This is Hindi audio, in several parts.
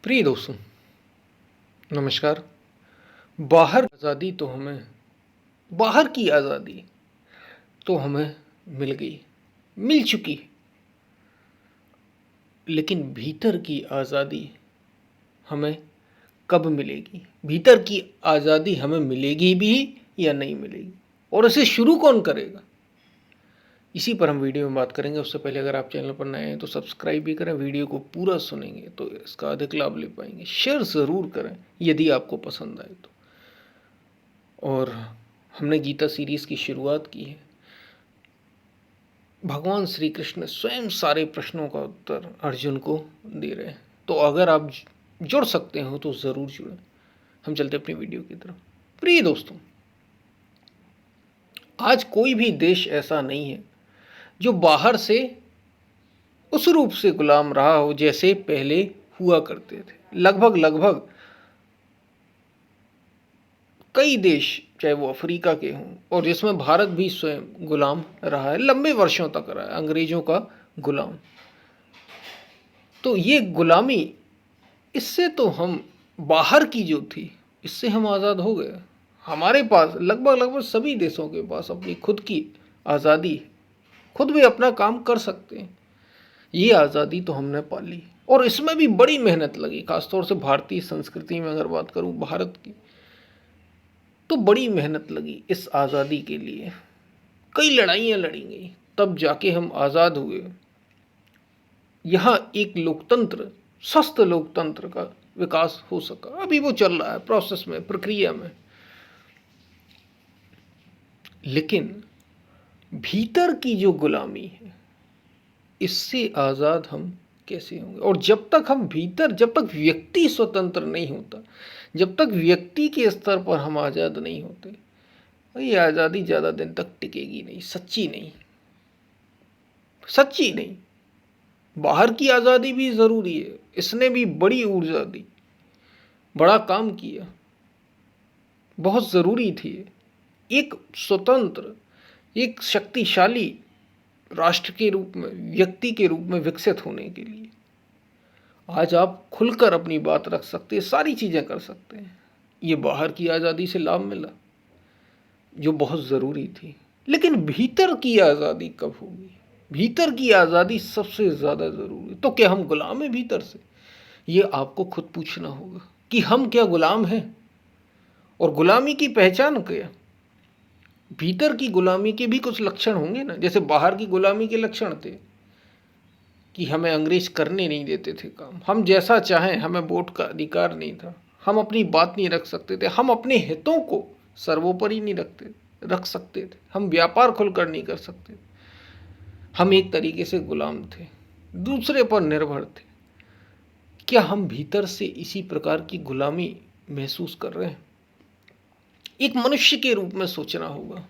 प्रिय दोस्तों, नमस्कार। बाहर आज़ादी तो हमें बाहर की आज़ादी तो हमें मिल गई, मिल चुकी है, लेकिन भीतर की आज़ादी हमें कब मिलेगी? भीतर की आज़ादी हमें मिलेगी भी या नहीं मिलेगी? और इसे शुरू कौन करेगा? इसी पर हम वीडियो में बात करेंगे। उससे पहले अगर आप चैनल पर नए हैं तो सब्सक्राइब भी करें। वीडियो को पूरा सुनेंगे तो इसका अधिक लाभ ले पाएंगे। शेयर ज़रूर करें यदि आपको पसंद आए तो। और हमने गीता सीरीज़ की शुरुआत की है। भगवान श्री कृष्ण स्वयं सारे प्रश्नों का उत्तर अर्जुन को दे रहे हैं। तो अगर आप जुड़ सकते हो तो ज़रूर जुड़ें। हम चलते अपनी वीडियो की तरफ। प्रिय दोस्तों, आज कोई भी देश ऐसा नहीं है जो बाहर से उस रूप से गुलाम रहा हो जैसे पहले हुआ करते थे। लगभग लगभग कई देश, चाहे वो अफ्रीका के हों, और जिसमें भारत भी स्वयं गुलाम रहा है, लंबे वर्षों तक रहा है अंग्रेजों का गुलाम। तो ये गुलामी, इससे तो हम बाहर की जो थी, इससे हम आज़ाद हो गए। हमारे पास लगभग लगभग सभी देशों के पास अपनी खुद की आज़ादी, खुद भी अपना काम कर सकते हैं। ये आज़ादी तो हमने पाली और इसमें भी बड़ी मेहनत लगी। खासतौर से भारतीय संस्कृति में अगर बात करूँ भारत की, तो बड़ी मेहनत लगी इस आज़ादी के लिए। कई लड़ाइयाँ लड़ी गई, तब जाके हम आज़ाद हुए। यहाँ एक लोकतंत्र, स्वस्थ लोकतंत्र का विकास हो सका। अभी वो चल रहा है, प्रोसेस में, प्रक्रिया में। लेकिन भीतर की जो गुलामी है, इससे आज़ाद हम कैसे होंगे? और जब तक हम भीतर, जब तक व्यक्ति स्वतंत्र नहीं होता, जब तक व्यक्ति के स्तर पर हम आज़ाद नहीं होते, ये आज़ादी ज़्यादा दिन तक टिकेगी नहीं, सच्ची नहीं, सच्ची नहीं। बाहर की आज़ादी भी ज़रूरी है, इसने भी बड़ी ऊर्जा दी, बड़ा काम किया, बहुत ज़रूरी थी। एक स्वतंत्र, एक शक्तिशाली राष्ट्र के रूप में, व्यक्ति के रूप में विकसित होने के लिए आज आप खुलकर अपनी बात रख सकते हैं, सारी चीज़ें कर सकते हैं। ये बाहर की आज़ादी से लाभ मिला जो बहुत ज़रूरी थी। लेकिन भीतर की आज़ादी कब होगी? भीतर की आज़ादी सबसे ज़्यादा ज़रूरी। तो क्या हम गुलाम हैं भीतर से? ये आपको खुद पूछना होगा कि हम क्या गुलाम हैं, और गुलामी की पहचान क्या? भीतर की गुलामी के भी कुछ लक्षण होंगे ना। जैसे बाहर की गुलामी के लक्षण थे कि हमें अंग्रेज करने नहीं देते थे काम, हम जैसा चाहें, हमें वोट का अधिकार नहीं था, हम अपनी बात नहीं रख सकते थे, हम अपने हितों को सर्वोपरि नहीं रख सकते थे, हम व्यापार खुलकर नहीं कर सकते थे। हम एक तरीके से गुलाम थे, दूसरे पर निर्भर थे। क्या हम भीतर से इसी प्रकार की गुलामी महसूस कर रहे हैं? एक मनुष्य के रूप में सोचना होगा,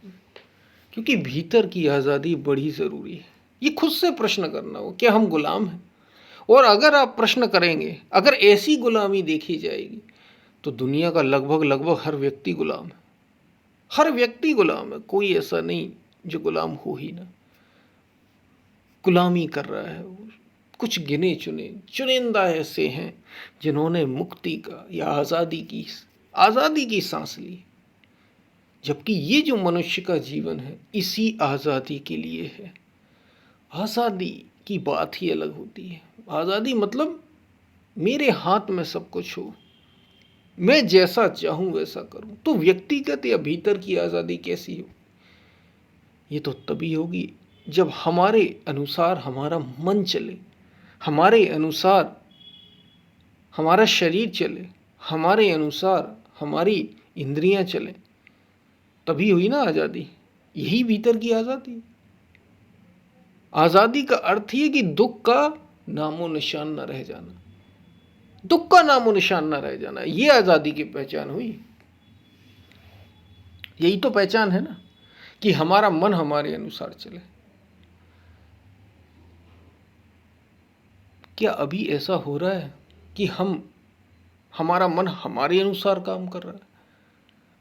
क्योंकि भीतर की आज़ादी बड़ी ज़रूरी है। ये खुद से प्रश्न करना हो, क्या हम गुलाम हैं? और अगर आप प्रश्न करेंगे, अगर ऐसी गुलामी देखी जाएगी, तो दुनिया का लगभग लगभग हर व्यक्ति गुलाम है। हर व्यक्ति गुलाम है, कोई ऐसा नहीं जो गुलाम हो ही ना। गुलामी कर रहा है वो। कुछ गिने चुने चुनिंदा ऐसे हैं जिन्होंने मुक्ति का या आज़ादी की सांस ली। जबकि ये जो मनुष्य का जीवन है, इसी आज़ादी के लिए है। आज़ादी की बात ही अलग होती है। आज़ादी मतलब मेरे हाथ में सब कुछ हो, मैं जैसा चाहूँ वैसा करूँ। तो व्यक्तिगत या भीतर की आज़ादी कैसी हो? ये तो तभी होगी जब हमारे अनुसार हमारा मन चले, हमारे अनुसार हमारा शरीर चले, हमारे अनुसार हमारी इंद्रियां चलें। तभी हुई ना आज़ादी। यही भीतर की आज़ादी। आज़ादी का अर्थ ही है कि दुख का नामो निशान न रह जाना, दुख का नामो निशान न रह जाना। ये आज़ादी की पहचान हुई। यही तो पहचान है ना, कि हमारा मन हमारे अनुसार चले। क्या अभी ऐसा हो रहा है कि हमारा मन हमारे अनुसार काम कर रहा है,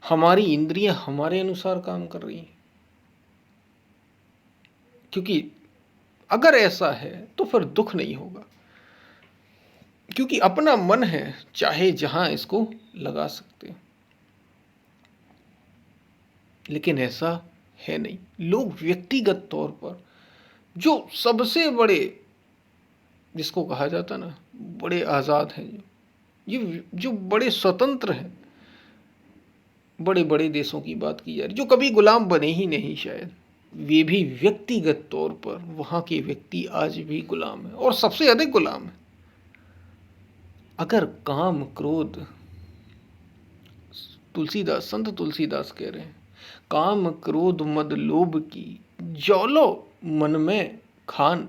हमारी इंद्रियां हमारे अनुसार काम कर रही हैं? क्योंकि अगर ऐसा है तो फिर दुख नहीं होगा। क्योंकि अपना मन है, चाहे जहां इसको लगा सकते हैं। लेकिन ऐसा है नहीं। लोग व्यक्तिगत तौर पर जो सबसे बड़े, जिसको कहा जाता ना, बड़े आज़ाद हैं, ये जो बड़े स्वतंत्र हैं, बड़े बड़े देशों की बात की जा रही, जो कभी गुलाम बने ही नहीं शायद, वे भी व्यक्तिगत तौर पर वहाँ के व्यक्ति आज भी गुलाम हैं, और सबसे अधिक गुलाम हैं। अगर काम क्रोध, तुलसीदास, संत तुलसीदास कह रहे हैं, काम क्रोध मद लोभ की जौलो मन में खान।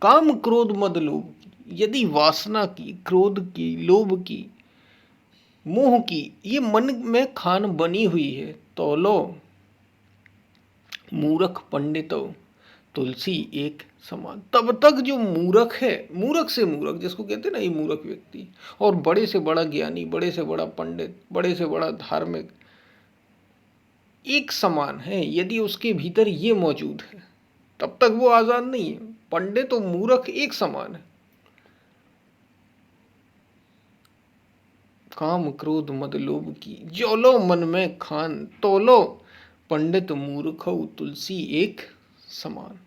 काम क्रोध मद लोभ की, यदि वासना की, क्रोध की, लोभ की, मोह की ये मन में खान बनी हुई है, तो लो मूर्ख पंडितो तुलसी एक समान। तब तक जो मूर्ख है, मूर्ख से मूर्ख जिसको कहते हैं ना, ये मूर्ख व्यक्ति, और बड़े से बड़ा ज्ञानी, बड़े से बड़ा पंडित, बड़े से बड़ा धार्मिक एक समान है। यदि उसके भीतर ये मौजूद है तब तक वो आज़ाद नहीं है। पंडित और मूर्ख एक समान है। काम क्रोध मद लोभ की जौलो मन में खान, तोलो पंडित मूर्ख तुलसी एक समान।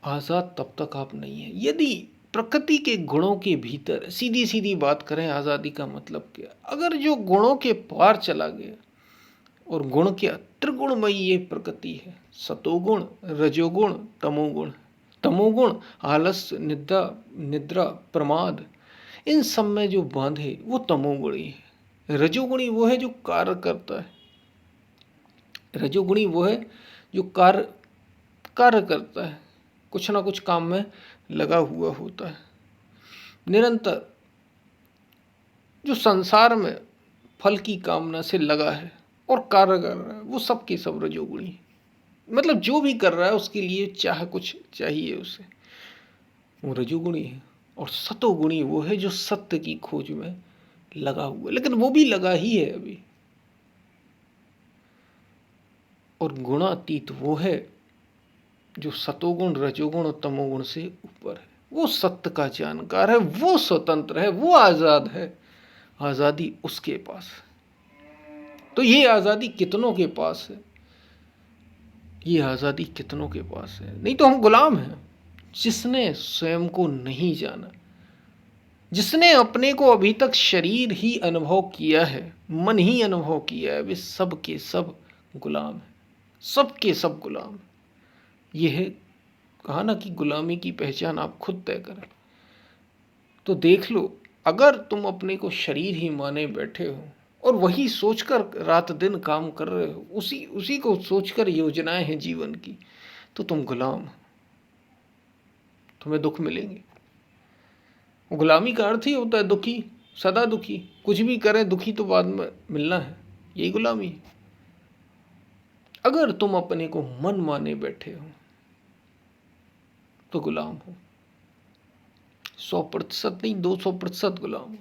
आज़ाद तब तक आप नहीं है यदि प्रकृति के गुणों के भीतर, सीधी सीधी बात करें आज़ादी का मतलब क्या, अगर जो गुणों के पार चला गया, और गुण क्या, त्रिगुणमयी ये प्रकृति है, सतोगुण, रजोगुण, तमोगुण। तमोगुण आलस्य, निद्रा निद्रा प्रमाद, इन सब में जो बांधे वो तमोगुणी है। रजोगुणी वो है जो कार्य करता है, रजोगुणी वो है जो कार्य कार्य करता है, कुछ ना कुछ काम में लगा हुआ होता है निरंतर, जो संसार में फल की कामना से लगा है और कार्य कर रहा है, वो सब के सब रजोगुणी है। मतलब जो भी कर रहा है उसके लिए चाह कुछ चाहिए उसे, वो रजोगुणी है। और सतोगुणी वो है जो सत्य की खोज में लगा हुआ है, लेकिन वो भी लगा ही है अभी। और गुणातीत वो है जो सतोगुण, रजोगुण और तमोगुण से ऊपर है, वो सत्य का जानकार है, वो स्वतंत्र है, वो आज़ाद है। आज़ादी उसके पास है। तो ये आज़ादी कितनों के पास है, ये आज़ादी कितनों के पास है। नहीं तो हम गुलाम हैं। जिसने स्वयं को नहीं जाना, जिसने अपने को अभी तक शरीर ही अनुभव किया है, मन ही अनुभव किया है, वे सब के सब गुलाम हैं, सब के सब गुलाम। यह है, कहा ना कि गुलामी की पहचान आप खुद तय करें। तो देख लो, अगर तुम अपने को शरीर ही माने बैठे हो और वही सोचकर रात दिन काम कर रहे हो, उसी उसी को सोचकर योजनाएं हैं जीवन की, तो तुम गुलाम हो, तुम्हें दुख मिलेंगे। गुलामी का अर्थ ही होता है दुखी, सदा दुखी, कुछ भी करें दुखी तो बाद में मिलना है, यही गुलामी है। अगर तुम अपने को मन माने बैठे हो तो गुलाम हो, 100% नहीं, 200% गुलाम हो,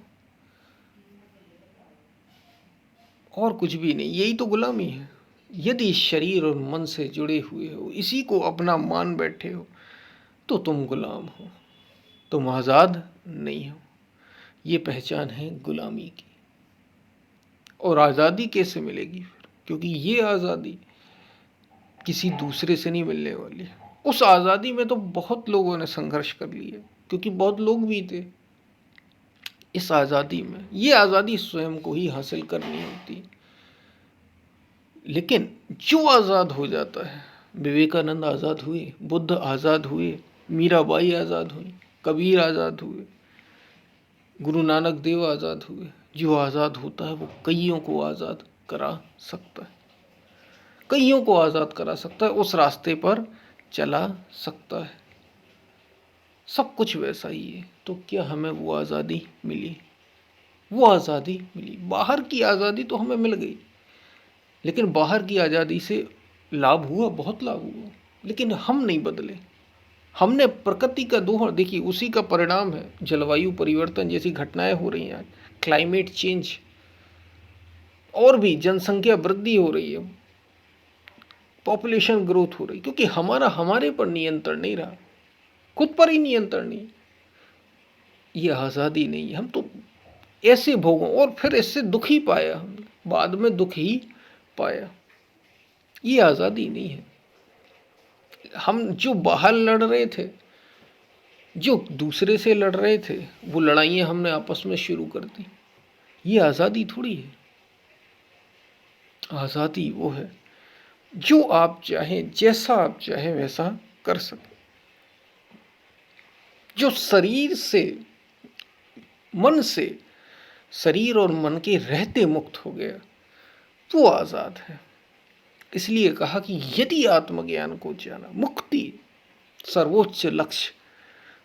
और कुछ भी नहीं, यही तो गुलामी है। यदि शरीर और मन से जुड़े हुए हो, इसी को अपना मान बैठे हो, तो तुम गुलाम हो, तुम आज़ाद नहीं हो। ये पहचान है गुलामी की। और आज़ादी कैसे मिलेगी फिर, क्योंकि ये आज़ादी किसी दूसरे से नहीं मिलने वाली। उस आज़ादी में तो बहुत लोगों ने संघर्ष कर लिया, क्योंकि बहुत लोग भी थे इस आज़ादी में। ये आज़ादी स्वयं को ही हासिल करनी होती। लेकिन जो आज़ाद हो जाता है, विवेकानंद आज़ाद हुए, बुद्ध आज़ाद हुए, मीराबाई आज़ाद हुई, कबीर आज़ाद हुए, गुरु नानक देव आज़ाद हुए। जो आज़ाद होता है वो कईयों को आज़ाद करा सकता है, कईयों को आज़ाद करा सकता है, उस रास्ते पर चला सकता है। सब कुछ वैसा ही है। तो क्या हमें वो आज़ादी मिली? वो आज़ादी मिली। बाहर की आज़ादी तो हमें मिल गई, लेकिन बाहर की आज़ादी से लाभ हुआ, बहुत लाभ हुआ, लेकिन हम नहीं बदले। हमने प्रकृति का दोहन, देखिए उसी का परिणाम है जलवायु परिवर्तन जैसी घटनाएं हो रही हैं, क्लाइमेट चेंज, और भी जनसंख्या वृद्धि हो रही है, पॉपुलेशन ग्रोथ हो रही, क्योंकि हमारे पर नियंत्रण नहीं रहा, खुद पर ही नियंत्रण नहीं। ये आज़ादी नहीं है। हम तो ऐसे भोगों और फिर इससे दुख ही पाया, हमने बाद में दुख ही पाया। ये आज़ादी नहीं है। हम जो बाहर लड़ रहे थे, जो दूसरे से लड़ रहे थे, वो लड़ाइयाँ हमने आपस में शुरू कर दी। ये आज़ादी थोड़ी है। आज़ादी वो है जो आप चाहें, जैसा आप चाहें वैसा कर सकें। जो शरीर से, मन से, शरीर और मन के रहते मुक्त हो गया, वो आज़ाद है। इसलिए कहा कि यदि आत्मज्ञान को जाना, मुक्ति सर्वोच्च लक्ष्य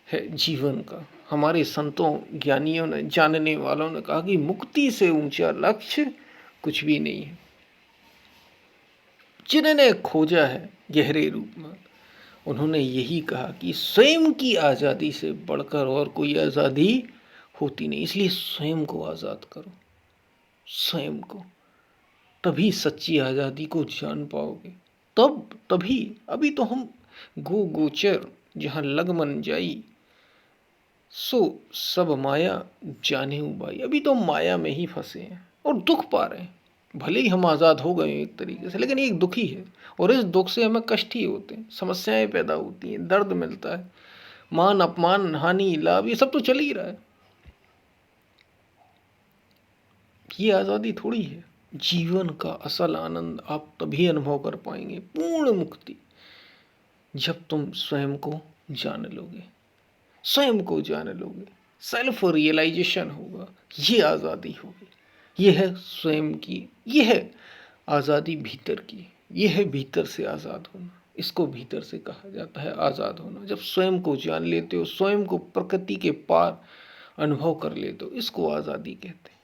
है जीवन का। हमारे संतों, ज्ञानियों ने, जानने वालों ने कहा कि मुक्ति से ऊंचा लक्ष्य कुछ भी नहीं है। जिन्होंने खोजा है गहरे रूप में, उन्होंने यही कहा कि स्वयं की आज़ादी से बढ़कर और कोई आज़ादी होती नहीं। इसलिए स्वयं को आज़ाद करो, स्वयं को, तभी सच्ची आज़ादी को जान पाओगे। तभी अभी तो हम गोचर जहाँ लग मन जाई, सो सब माया जाने उबाई। अभी तो माया में ही फंसे हैं और दुख पा रहे हैं। भले ही हम आज़ाद हो गए एक तरीके से, लेकिन एक दुखी है और इस दुख से हमें कष्ट ही होते हैं, समस्याएं पैदा होती हैं, दर्द मिलता है, मान अपमान, हानि, लाभ, ये सब तो चल ही रहा है। ये आज़ादी थोड़ी है। जीवन का असल आनंद आप तभी अनुभव कर पाएंगे, पूर्ण मुक्ति, जब तुम स्वयं को जान लोगे, स्वयं को जान लोगे, सेल्फ रियलाइजेशन होगा। ये आज़ादी होगी। ये है स्वयं की, ये है आज़ादी भीतर की, ये है भीतर से आज़ाद होना। इसको भीतर से कहा जाता है आज़ाद होना। जब स्वयं को जान लेते हो, स्वयं को प्रकृति के पार अनुभव कर लेते हो, इसको आज़ादी कहते हैं।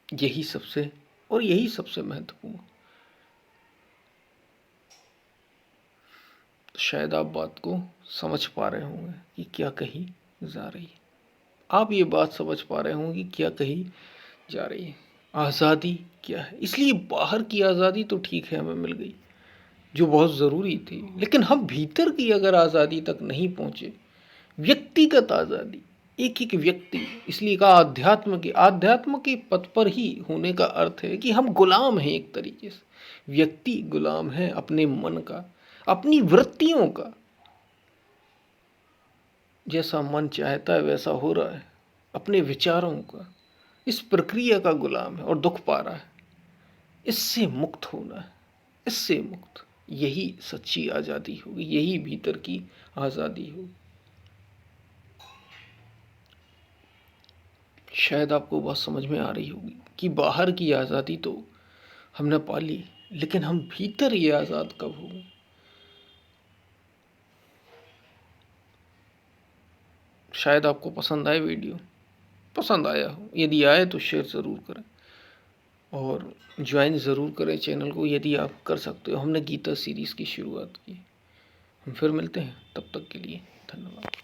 यही सबसे महत्वपूर्ण। शायद आप बात को समझ पा रहे होंगे कि क्या कही जा रही है। आप ये बात समझ पा रहे होंगे कि क्या कही जा रही है। आज़ादी क्या है। इसलिए बाहर की आज़ादी तो ठीक है, हमें मिल गई, जो बहुत ज़रूरी थी, लेकिन हम भीतर की अगर आज़ादी तक नहीं पहुँचे, व्यक्तिगत आज़ादी, एक एक व्यक्ति, इसलिए कहा आध्यात्म के पथ पर ही होने का अर्थ है कि हम गुलाम हैं एक तरीके से। व्यक्ति गुलाम है अपने मन का, अपनी वृत्तियों का। जैसा मन चाहता है वैसा हो रहा है, अपने विचारों का, इस प्रक्रिया का गुलाम है और दुख पा रहा है। इससे मुक्त होना है, इससे मुक्त, यही सच्ची आज़ादी होगी, यही भीतर की आज़ादी होगी। शायद आपको बात समझ में आ रही होगी कि बाहर की आज़ादी तो हमने पा ली, लेकिन हम भीतर ये आज़ाद कब होंगे। शायद आपको पसंद आए वीडियो, पसंद आया हो, यदि आए तो शेयर ज़रूर करें और ज्वाइन ज़रूर करें चैनल को यदि आप कर सकते हो। हमने गीता सीरीज़ की शुरुआत की। हम फिर मिलते हैं, तब तक के लिए धन्यवाद।